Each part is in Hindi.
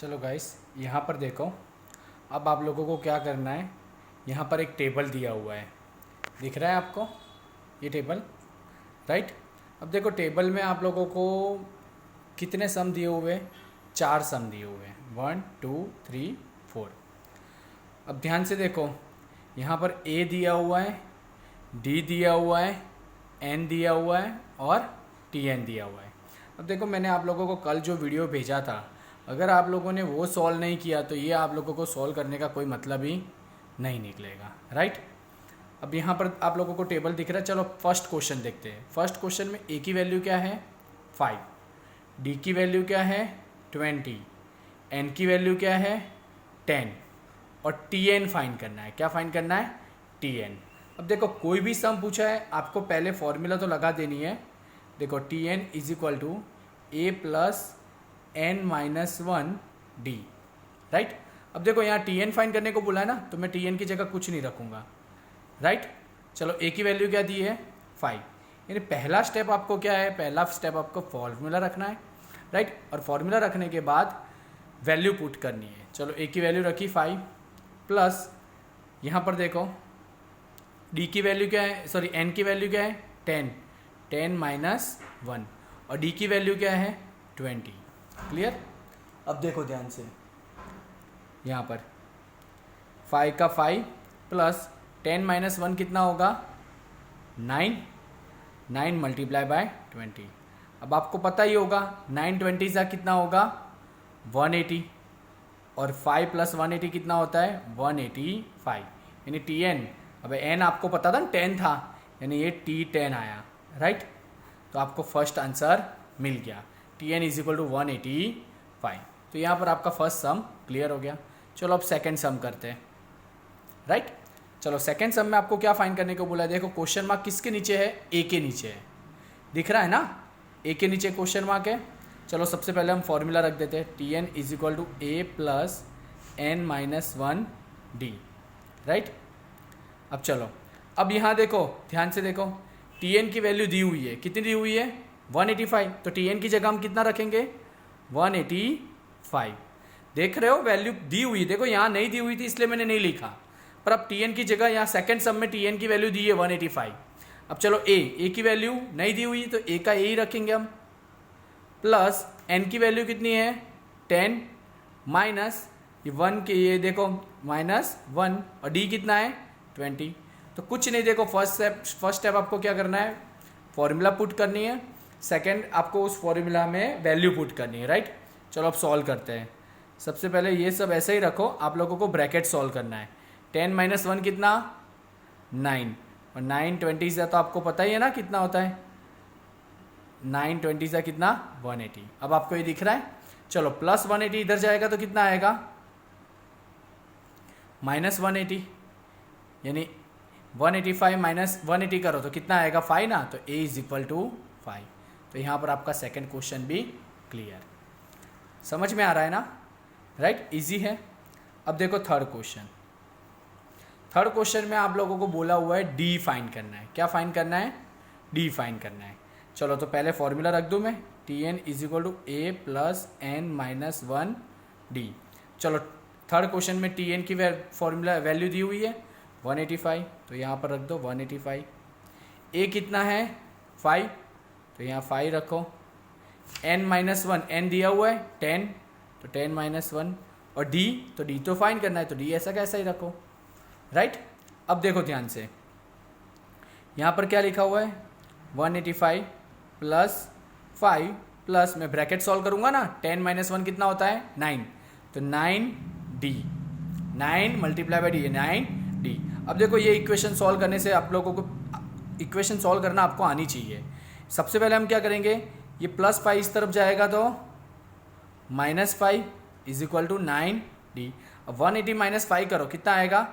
चलो गाइस, यहाँ पर देखो। अब आप लोगों को क्या करना है, यहाँ पर एक टेबल दिया हुआ है, दिख रहा है आपको ये टेबल, राइट। अब देखो टेबल में आप लोगों को कितने सम दिए हुए हैं, 4 सम दिए हुए हैं, 1 2 3 4। अब ध्यान से देखो, यहाँ पर ए दिया हुआ है, डी दिया हुआ है, एन दिया हुआ है और टी एन दिया हुआ है। अब देखो मैंने आप लोगों को कल जो वीडियो भेजा था, अगर आप लोगों ने वो सॉल्व नहीं किया तो ये आप लोगों को सॉल्व करने का कोई मतलब ही नहीं निकलेगा, राइट। अब यहाँ पर आप लोगों को टेबल दिख रहा है। चलो फर्स्ट क्वेश्चन देखते हैं। फर्स्ट क्वेश्चन में ए की वैल्यू क्या है 5, डी की वैल्यू क्या है 20, एन की वैल्यू क्या है 10 और टी एन फाइंड करना है। क्या फाइंड करना है, टी एन। अब देखो कोई भी सम पूछा है आपको पहले फॉर्मूला तो लगा देनी है। देखो T N is equal to A plus N minus 1 D, right. अब देखो यहाँ टी एन फाइंड करने को बोला है ना, तो मैं टी एन की जगह कुछ नहीं रखूँगा, राइट। चलो ए की वैल्यू क्या दी है 5, यानी पहला स्टेप आपको क्या है, पहला स्टेप आपको फॉर्मूला रखना है, राइट। और फॉर्मूला रखने के बाद वैल्यू पुट करनी है। चलो ए की वैल्यू रखी 5 प्लस यहाँ पर देखो डी की वैल्यू क्या है, सॉरी एन की वैल्यू क्या है 10 माइनस 1 और डी की वैल्यू क्या है 20। क्लियर। अब देखो ध्यान से, यहाँ पर 5 का 5 प्लस 10 माइनस 1 कितना होगा 9 मल्टीप्लाई बाय 20। अब आपको पता ही होगा 9 20 का कितना होगा 180 और 5 प्लस 180 कितना होता है 185, यानी टी एन। अब एन आपको पता था ना 10 था, यानी ये टी 10 आया, राइट। तो आपको फर्स्ट आंसर मिल गया, T N is equal to 185। तो यहाँ पर आपका फर्स्ट सम क्लियर हो गया। चलो अब सेकेंड सम करते हैं, राइट। चलो सेकेंड सम में आपको क्या फाइंड करने को बोला है। देखो क्वेश्चन मार्क किसके नीचे है, ए के नीचे है, दिख रहा है ना, ए के नीचे क्वेश्चन मार्क है। चलो सबसे पहले हम फॉर्मूला रख देते हैं, T N is equal to A plus N minus 1 D, right. अब चलो, अब यहाँ देखो ध्यान से देखो, टी एन की वैल्यू दी हुई है, कितनी दी हुई है 185, तो टी एन की जगह हम कितना रखेंगे 185। देख रहे हो वैल्यू दी हुई, देखो यहाँ नहीं दी हुई थी इसलिए मैंने नहीं लिखा, पर अब टी एन की जगह यहाँ सेकंड सम में टी एन की वैल्यू दी है 185। अब चलो ए की वैल्यू नहीं दी हुई तो ए का ए ही रखेंगे हम, प्लस एन की वैल्यू कितनी है 10 माइनस ये 1 के, ये देखो माइनस 1 और डी कितना है 20। तो कुछ नहीं, देखो फर्स्ट स्टेप आपको क्या करना है, फॉर्मूला पुट करनी है, सेकंड आपको उस फॉर्मूला में वैल्यू पुट करनी है, राइट। चलो अब सॉल्व करते हैं। सबसे पहले ये सब ऐसे ही रखो, आप लोगों को ब्रैकेट सॉल्व करना है। 10 माइनस 1 कितना 9 और 9 20 से तो आपको पता ही है ना कितना होता है, 9 20 से कितना 180। अब आपको ये दिख रहा है। चलो प्लस 180 इधर जाएगा तो कितना आएगा माइनस 180, यानी 185 माइनस 180 करो तो कितना आएगा 5 ना, तो a इज इक्वल टू 5। तो यहाँ पर आपका सेकंड क्वेश्चन भी क्लियर, समझ में आ रहा है ना, राइट, इजी है। अब देखो थर्ड क्वेश्चन। थर्ड क्वेश्चन में आप लोगों को बोला हुआ है डी फाइंड करना है। क्या फाइंड करना है, डी फाइंड करना है। चलो तो पहले फॉर्मूला रख दूँ मैं, T N is equal to A plus N minus 1 D. चलो थर्ड क्वेश्चन में टी एन की फॉर्मूला वैल्यू दी हुई है 185, तो यहाँ पर रख दो 185। ए कितना है 5, तो यहाँ 5 रखो। एन माइनस 1, एन दिया हुआ है 10, तो 10 माइनस 1 और डी, तो डी तो फाइंड करना है, तो डी ऐसा कैसा ही रखो, राइट। अब देखो ध्यान से, यहाँ पर क्या लिखा हुआ है 185 प्लस 5 प्लस, मैं ब्रैकेट सॉल्व करूँगा ना, 10 माइनस 1 कितना होता है 9, तो 9 D, 9 multiply by D 9 D. अब देखो ये इक्वेशन सॉल्व करने से आप लोगों को इक्वेशन सॉल्व करना आपको आनी चाहिए। सबसे पहले हम क्या करेंगे, ये प्लस 5 इस तरफ जाएगा तो minus 5 is equal to 9 D. अब 180 माइनस 5 करो कितना आएगा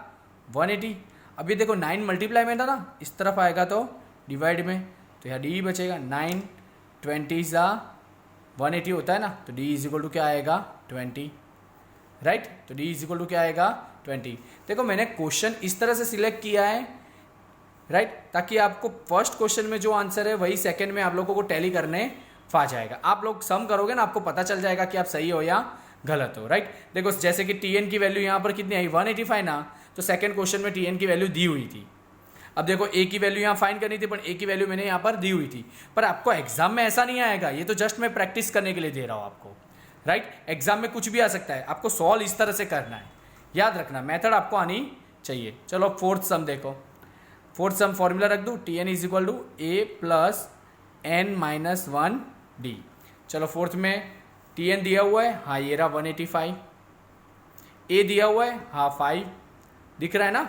180। अब ये देखो 9 मल्टीप्लाई में था ना, इस तरफ आएगा तो डिवाइड में, तो यहाँ डी बचेगा। 9 20 180 होता है ना, तो डी इज इक्वल टू क्या आएगा 20, राइट। तो डी इज इक्वल टू क्या आएगा 20। देखो मैंने क्वेश्चन इस तरह से सिलेक्ट किया है, राइट, ताकि आपको फर्स्ट क्वेश्चन में जो आंसर है वही सेकंड में आप लोगों को टैली करने आ जाएगा। आप लोग सम करोगे ना, आपको पता चल जाएगा कि आप सही हो या गलत हो, राइट। देखो जैसे कि टी एन की वैल्यू यहाँ पर कितनी आई 185 ना, तो सेकंड क्वेश्चन में टी एन की वैल्यू दी हुई थी। अब देखो ए की वैल्यू यहाँ फाइंड करनी थी, पर ए की वैल्यू मैंने यहाँ पर दी हुई थी, पर आपको एग्जाम में ऐसा नहीं आएगा, ये तो जस्ट मैं प्रैक्टिस करने के लिए दे रहा हूँ आपको, राइट। एग्जाम में कुछ भी आ सकता है, आपको सॉल्व इस तरह से करना है, याद रखना मेथड आपको आनी चाहिए। चलो फोर्थ सम देखो, फोर्थ सम फॉर्मूला रख दूँ, T N is equal to A plus N minus 1 D. चलो फोर्थ में टी एन दिया हुआ है, हाँ ये रहा 185, ए दिया हुआ है, हाँ 5 दिख रहा है ना,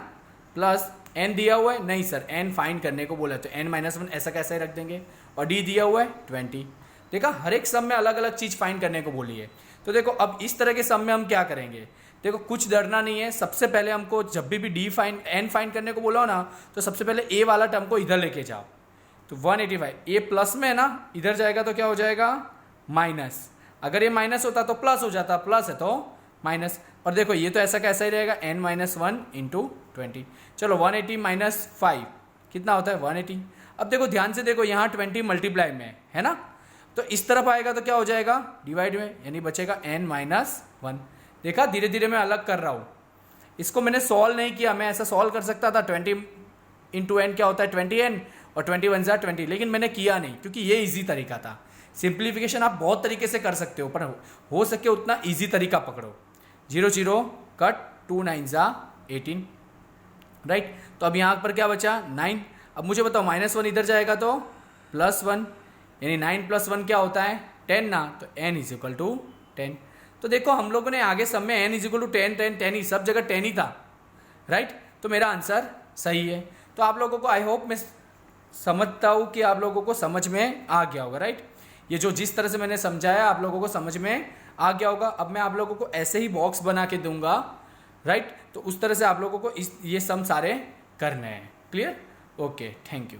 प्लस एन दिया हुआ है, नहीं सर एन फाइंड करने को बोला है तो एन माइनस 1 ऐसा कैसे रख देंगे, और डी दिया हुआ है 20। देखा हर एक सम में अलग अलग चीज़ फाइंड करने को बोली है। तो देखो अब इस तरह के सम में हम क्या करेंगे, देखो कुछ डरना नहीं है। सबसे पहले हमको जब भी डी फाइंड एन फाइंड करने को बोला हो ना, तो सबसे पहले ए वाला टर्म को इधर लेके जाओ। तो 185 ए प्लस में है ना, इधर जाएगा तो क्या हो जाएगा माइनस, अगर ये माइनस होता तो प्लस हो जाता, प्लस है तो माइनस, और देखो ये तो ऐसा कैसा ही रहेगा n माइनस 1 इंटू 20। चलो 180 माइनस 5 कितना होता है 180। अब देखो ध्यान से देखो यहाँ 20 मल्टीप्लाई में है ना, तो इस तरफ आएगा तो क्या हो जाएगा डिवाइड में, यानी बचेगा n माइनस 1। देखा धीरे धीरे मैं अलग कर रहा हूँ, इसको मैंने सॉल्व नहीं किया, मैं ऐसा सॉल्व कर सकता था 20 इंटू एन क्या होता है 20n और 21 ज़ा 20, लेकिन मैंने किया नहीं क्योंकि ये इजी तरीका था। सिंप्लीफिकेशन आप बहुत तरीके से कर सकते हो, पर हो सके उतना इजी तरीका पकड़ो। 0 0 कट 2 9 ज़ा 18, राइट। तो अब यहाँ पर क्या बचा 9। अब मुझे बताओ -1 इधर जाएगा तो +1, यानी 9 + 1 क्या होता है 10 ना, तो n इज इक्वल टू 10। तो देखो हम लोगों ने आगे सब में n इज इक्वल टू 10 10 10 ही, सब जगह 10 ही था, राइट। तो मेरा आंसर सही है। तो आप लोगों को आई होप मैं समझता हूँ कि आप लोगों को समझ में आ गया होगा, राइट। ये जो जिस तरह से मैंने समझाया आप लोगों को समझ में आ गया होगा। अब मैं आप लोगों को ऐसे ही बॉक्स बना के दूंगा, राइट। तो उस तरह से आप लोगों को ये सम सारे करने हैं। क्लियर? Okay, thank you.